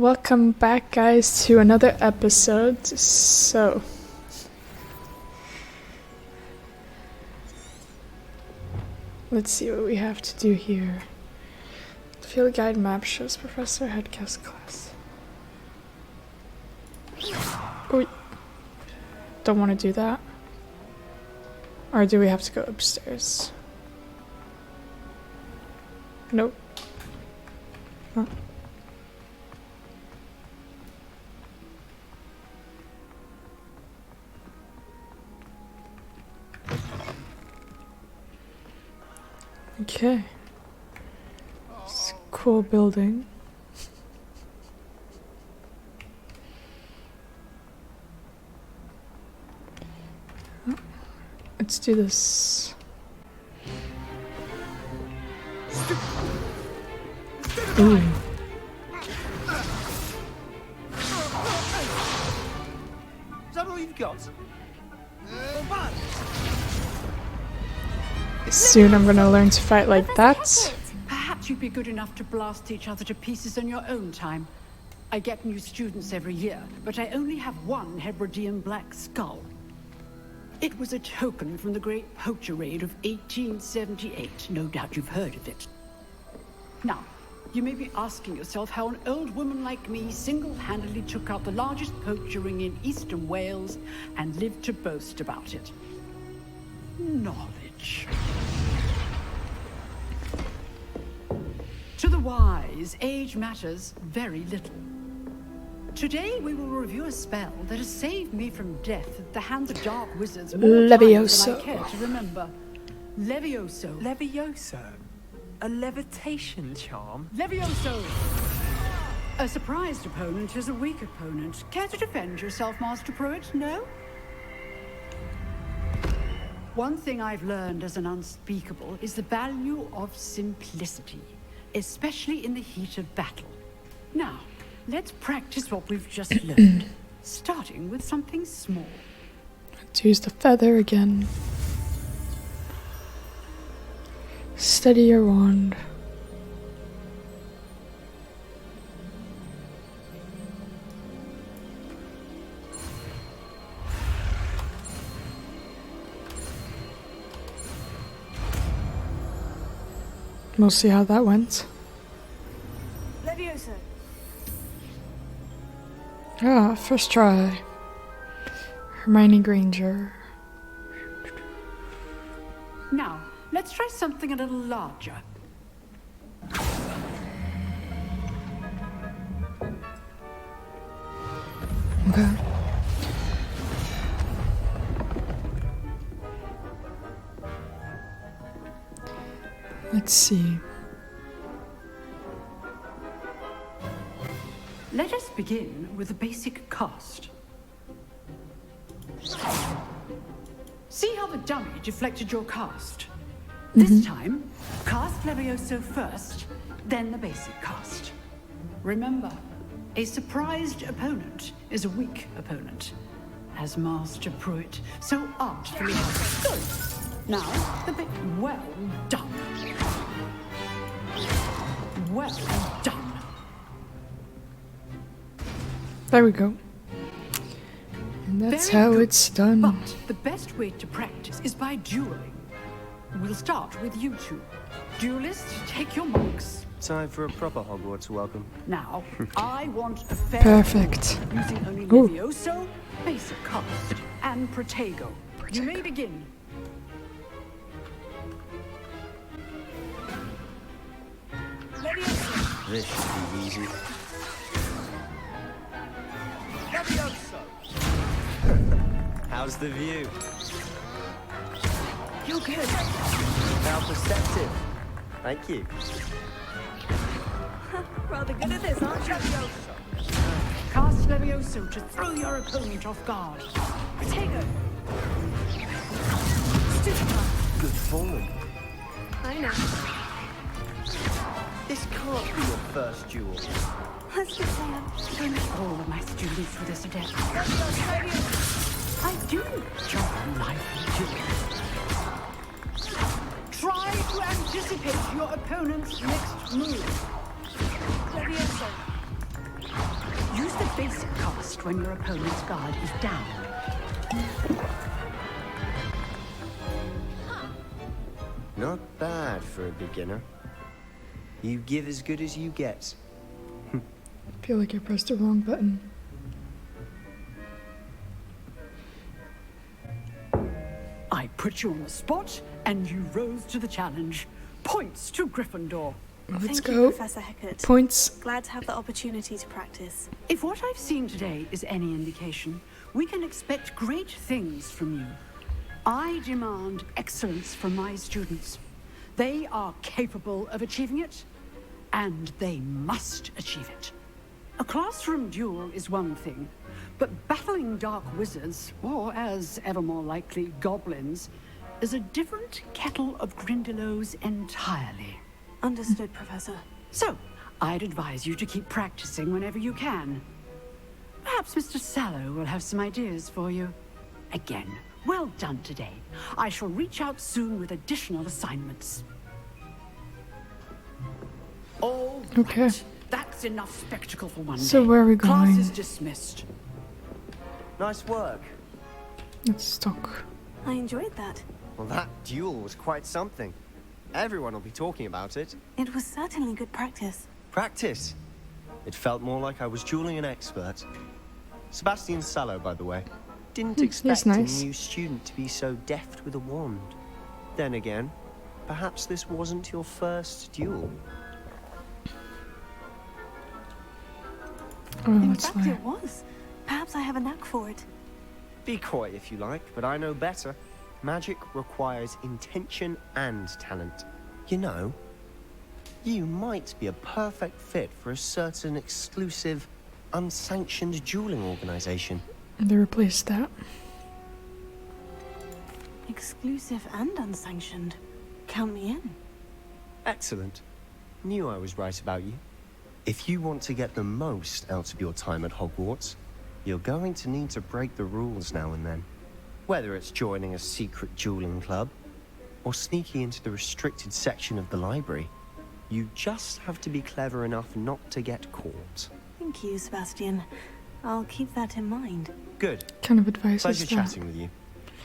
Welcome back, guys, to another episode. So, let's see what we have to do here. The field guide map shows Professor Headcast class. Oh, don't want to do that. Or do we have to go upstairs? Nope. Huh. Okay. It's a cool building. Let's do this. Ooh. Is that all you've got? Soon I'm gonna learn to fight like that. Perhaps you'd be good enough to blast each other to pieces in your own time. I get new students every year, but I only have one Hebridean black skull. It was a token from the Great Poacher Raid of 1878. No doubt you've heard of it. Now, you may be asking yourself how an old woman like me single-handedly took out the largest poacher ring in eastern Wales and lived to boast about it. Knowledge. To the wise, age matters very little. Today we will review a spell that has saved me from death at the hands of dark wizards more times than I care to remember. Levioso. Levioso? A levitation charm? Levioso! A surprised opponent is a weak opponent. Care to defend yourself, Master Pruitt? No? One thing I've learned as an unspeakable is the value of simplicity, especially in the heat of battle. Now, let's practice what we've just learned, starting with something small. Let's use the feather again. Steady your wand. We'll see how that went. Levioso. Ah, first try. Hermione Granger. Now, let's try something a little larger. Okay. Let's see. Let us begin with a basic cast. See how the dummy deflected your cast? This time, cast Levioso first, then the basic cast. Remember, a surprised opponent is a weak opponent, as Master Pruitt so artfully good. Now, the bit well done. Well done. There we go. And that's Very how good. it's done. But the best way to practice is by dueling. We'll start with you two. Duelists, take your marks. Time for a proper Hogwarts welcome. Now, I want a fair Perfect. duel, using only Ooh. Levioso, basic cast, and Protego. You may begin. Levioso. This should be easy. Levioso. How's the view? You're good. How perceptive. Thank you. Rather good at this, aren't you? Levioso. Cast Levioso to throw your opponent off guard. Protego. Stupid. Good falling. I know. This can't be your first duel. Let's just say I'm Don't all of my students with this adept. Levioso. I do enjoy lively duels. Try to anticipate your opponent's next move. Levioso. Use the basic cast when your opponent's guard is down. Not bad for a beginner. You give as good as you get. I feel like I pressed the wrong button. I put you on the spot, and you rose to the challenge. Points to Gryffindor. Let's Thank go. you, Professor Hecat. Points. Glad to have the opportunity to practice. If what I've seen today is any indication, we can expect great things from you. I demand excellence from my students. They are capable of achieving it, and they must achieve it. A classroom duel is one thing, but battling dark wizards, or as ever more likely, goblins, is a different kettle of Grindylows entirely. Understood, Professor. So, I'd advise you to keep practicing whenever you can. Perhaps Mr. Sallow will have some ideas for you. Again, well done today. I shall reach out soon with additional assignments. All right. Okay. That's enough spectacle for one So day. where are we Class going? is dismissed. Nice work. Let's talk. I enjoyed that. Well, that duel was quite something. Everyone will be talking about it. It was certainly good practice. Practice. It felt more like I was dueling an expert. Sebastian Sallow, by the way. Didn't expect nice. a new student to be so deft with a wand. Then again, perhaps this wasn't your first duel. Oh, In let's fact, lie. it was. Perhaps I have a knack for it. Be coy if you like, but I know better. Magic requires intention and talent. You know, you might be a perfect fit for a certain exclusive, unsanctioned dueling organization. They replaced that. Exclusive and unsanctioned. Count me in. Excellent. Knew I was right about you. If you want to get the most out of your time at Hogwarts, you're going to need to break the rules now and then. Whether it's joining a secret dueling club, or sneaking into the restricted section of the library, you just have to be clever enough not to get caught. Thank you, Sebastian. I'll keep that in mind. Good. What kind of advice Pleasure is that? chatting with you.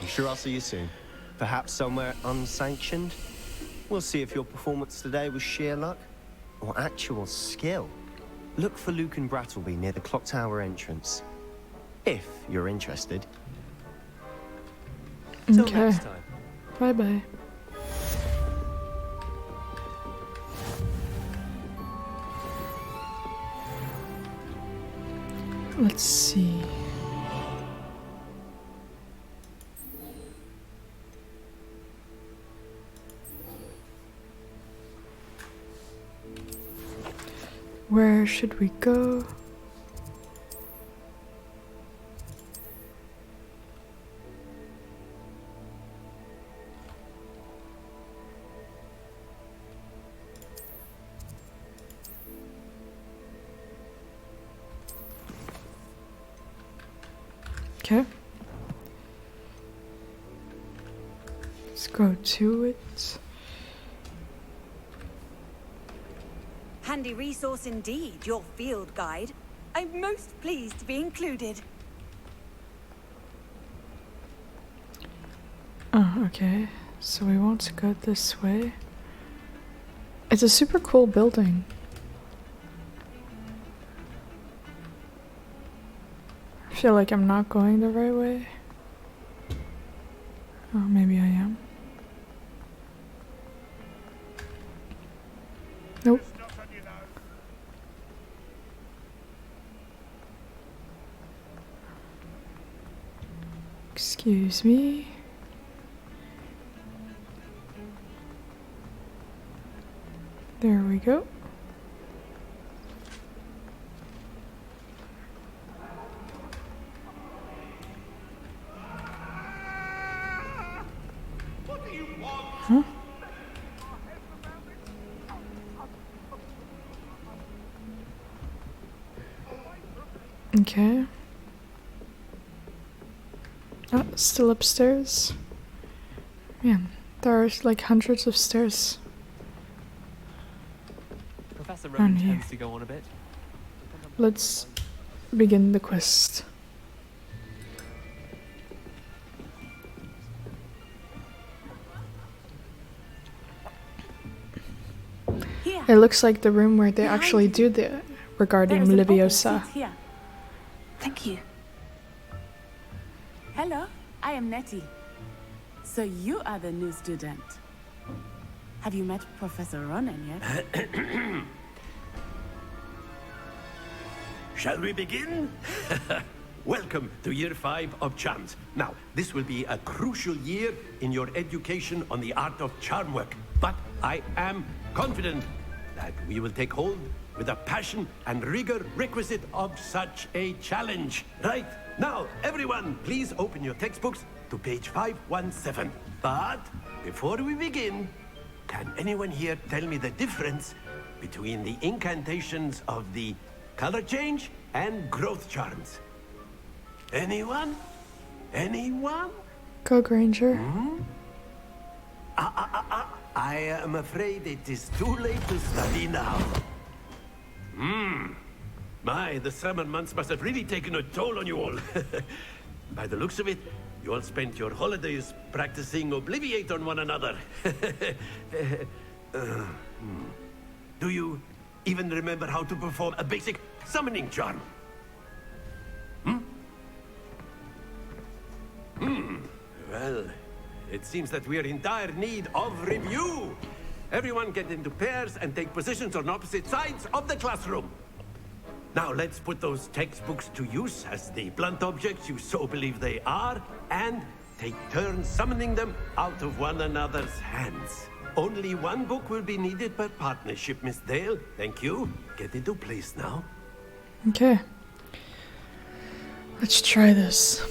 I'm sure I'll see you soon. Perhaps somewhere unsanctioned. We'll see if your performance today was sheer luck or actual skill. Look for Luke and Brattleby near the clock tower entrance. If you're interested. Till Okay. next time. Bye bye. Let's see. Where should we go? Okay. Let's go to it. Handy resource indeed, your field guide. I'm most pleased to be included. Oh, okay. So we want to go this way. It's a super cool building. I feel like I'm not going the right way. Oh, maybe I am. Nope. Excuse me. There we go. Huh? Okay. Oh, still upstairs. Man, there are like hundreds of stairs. Professor Rowan Rowan here. tends to go on a bit. Let's begin the quest. Here. It looks like the room where they Behind actually you. do the regarding There is an open Leviosa. seat here. Thank you. Hello, I am Nettie. So you are the new student. Have you met Professor Ronan yet? Shall we begin? Welcome to year 5 of charms. Now, this will be a crucial year in your education on the art of charm work. But I am confident that we will take hold with the passion and rigor requisite of such a challenge. Right? Now, everyone, please open your textbooks to page 517. But before we begin, can anyone here tell me the difference between the incantations of the color change and growth charms? Anyone? Anyone? Go Granger. I am afraid it is too late to study now. My, the summer months must have really taken a toll on you all. By the looks of it, you all spent your holidays practicing Obliviate on one another. Do you even remember how to perform a basic summoning charm? Well, it seems that we are in dire need of review. Everyone get into pairs and take positions on opposite sides of the classroom. Now let's put those textbooks to use as the blunt objects you so believe they are, and take turns summoning them out of one another's hands. Only one book will be needed per partnership, Miss Dale. Thank you. Get into place now. Okay. Let's try this.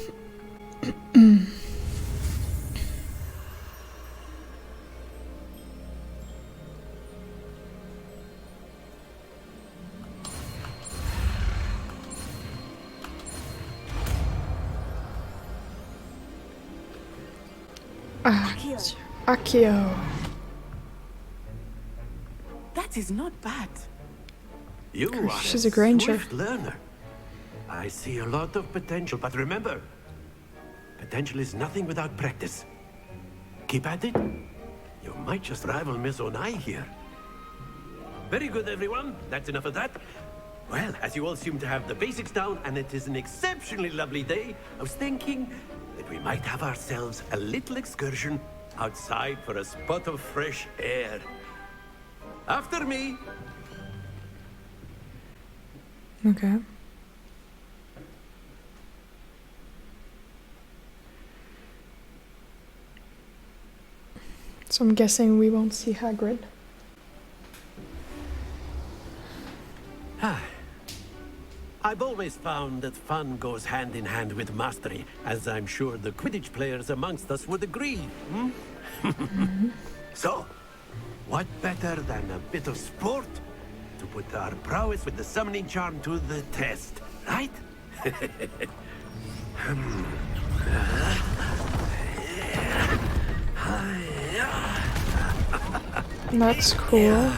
Accio. That is not bad. You are She's a Granger. swift learner. I see a lot of potential, but remember, potential is nothing without practice. Keep at it. You might just rival Miss Onai here. Very good, everyone. That's enough of that. Well, as you all seem to have the basics down, and it is an exceptionally lovely day, I was thinking that we might have ourselves a little excursion outside for a spot of fresh air. After me. Okay. So I'm guessing we won't see Hagrid. I've always found that fun goes hand in hand with mastery, as I'm sure the Quidditch players amongst us would agree. So, what better than a bit of sport to put our prowess with the summoning charm to the test, right? That's cool.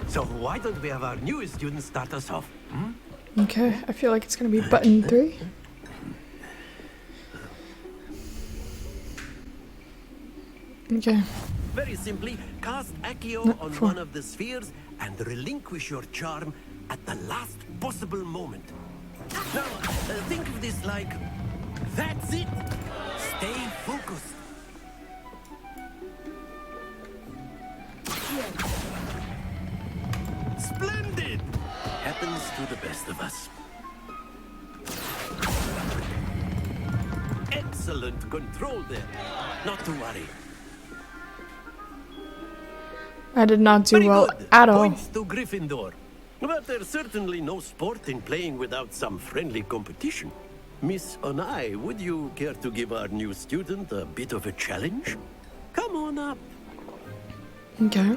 So why don't we have our newest student start us off? Okay, I feel like it's gonna be button 3. Okay. Very simply, cast Accio No, on 4. one of the spheres and relinquish your charm at the last possible moment. Now, think of this like, that's it. Stay focused. Splendid! Happens to the best of us. Excellent control there. Not to worry. I did not do Very well good. at all. Points to Gryffindor. But there's certainly no sport in playing without some friendly competition. Miss Onai, would you care to give our new student a bit of a challenge? Come on up. Okay.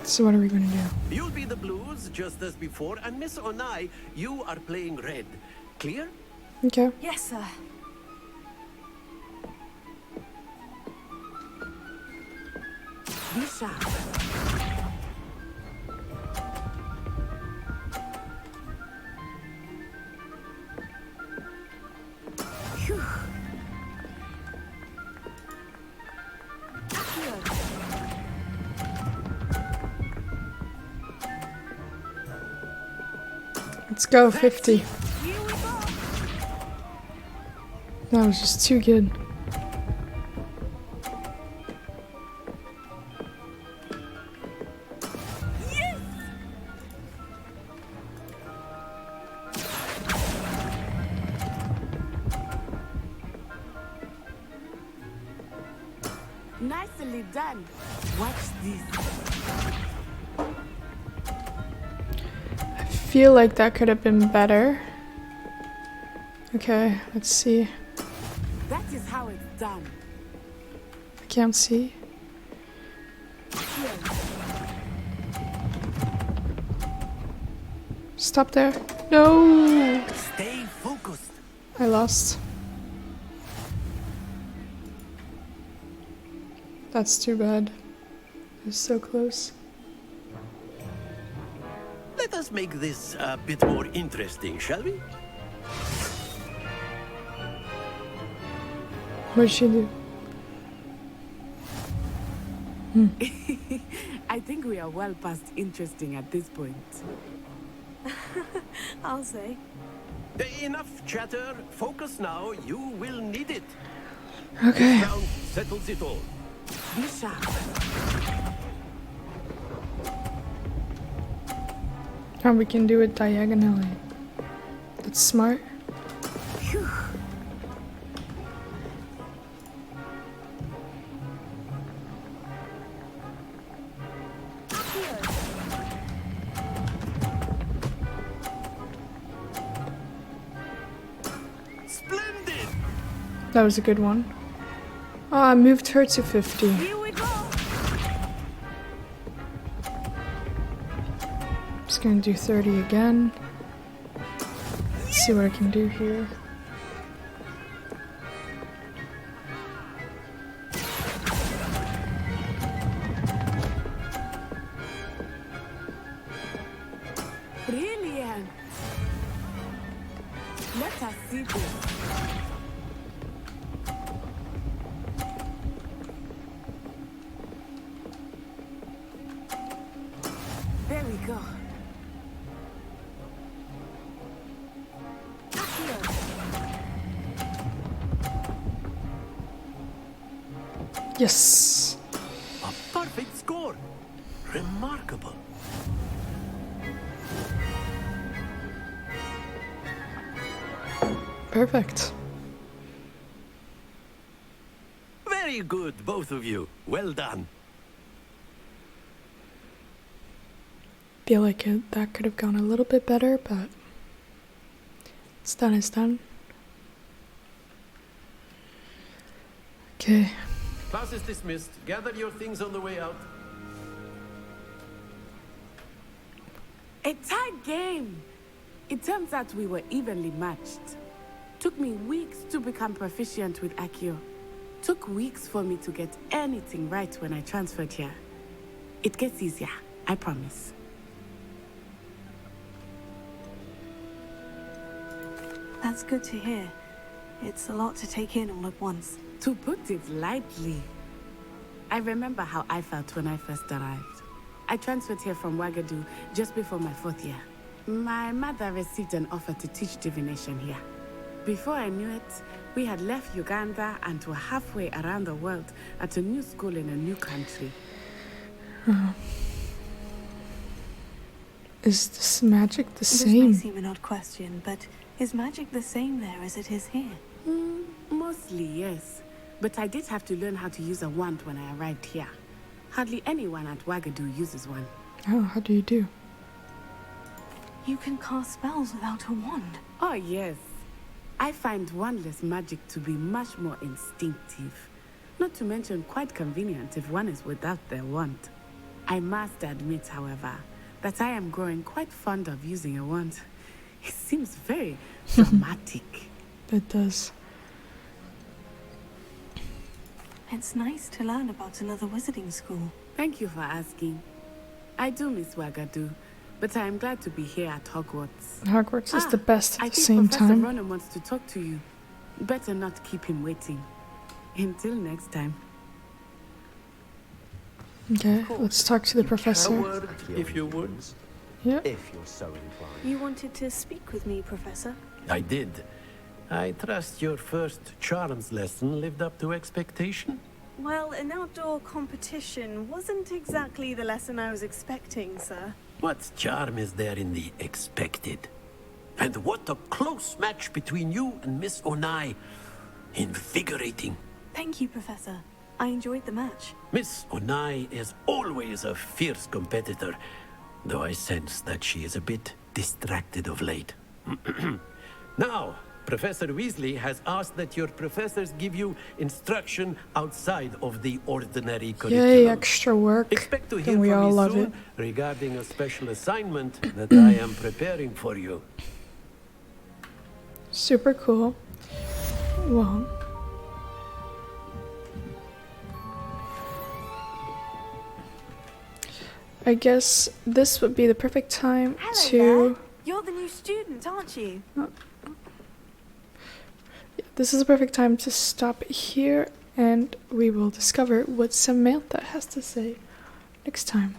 So what are we gonna do? You'll be the blues, just as before, and Miss Onai, you are playing red. Clear? Okay. Yes, sir. Be sharp. Phew. Let's go, 50. That was just too good. Nicely done. Watch this. I feel like that could have been better. Okay, let's see. That is how it's done. I can't see. Stop there. No! Stay focused. I lost. That's too bad. It was so close. Let us make this a bit more interesting, shall we? What'd she do? I think we are well past interesting at this point. I'll say. Enough chatter. Focus now. You will need it. Okay. Round settles it all. Be sharp. Now we can do it diagonally. That's smart. Phew. Splendid. That was a good one. Oh, I moved her to 50. Here we go. Just gonna do 30 again. See what I can do here. Brilliant. Let us see this. There we go. Yes. A perfect score. Remarkable. Perfect. Very good, both of you. Well done. Feel like that could have gone a little bit better, but it's done, it's done. Okay. Class is dismissed. Gather your things on the way out. A tight game. It turns out we were evenly matched. Took me weeks to become proficient with Accio. Took weeks for me to get anything right when I transferred here. It gets easier, I promise. That's good to hear. It's a lot to take in all at once. To put it lightly, I remember how I felt when I first arrived. I transferred here from Ouagadougou just before my 4th year. My mother received an offer to teach divination here. Before I knew it, we had left Uganda and were halfway around the world at a new school in a new country. Is this magic the This may same? seem an odd question, but is magic the same there as it is here? Mostly, yes. But I did have to learn how to use a wand when I arrived here. Hardly anyone at Ouagadougou uses one. Oh, how do you do? You can cast spells without a wand. Oh, yes. I find wandless magic to be much more instinctive. Not to mention quite convenient if one is without their wand. I must admit, however, that I am growing quite fond of using a wand. It seems very dramatic. It does. It's nice to learn about another wizarding school. Thank you for asking. I do miss Ouagadougou, but I am glad to be here at Hogwarts. Hogwarts is the best I at the think same Professor time. Ronan wants to talk to you. Better not keep him waiting. Until next time. Okay, let's talk to the A professor. word, if you would. Yeah. If you're so inclined. You wanted to speak with me, Professor? I did. I trust your first charms lesson lived up to expectation? Well, an outdoor competition wasn't exactly the lesson I was expecting, sir. What charm is there in the expected? And what a close match between you and Miss Onai. Invigorating. Thank you, Professor. I enjoyed the match. Miss Onai is always a fierce competitor, though I sense that she is a bit distracted of late. Now, Professor Weasley has asked that your professors give you instruction outside of the ordinary curriculum. Yay, extra work. Expect to hear Then we from all me love soon it. regarding a special assignment that I am preparing for you. Super cool. Well, I guess this would be the perfect time to. You're the new student, aren't you? This is a perfect time to stop here, and we will discover what Samantha has to say next time.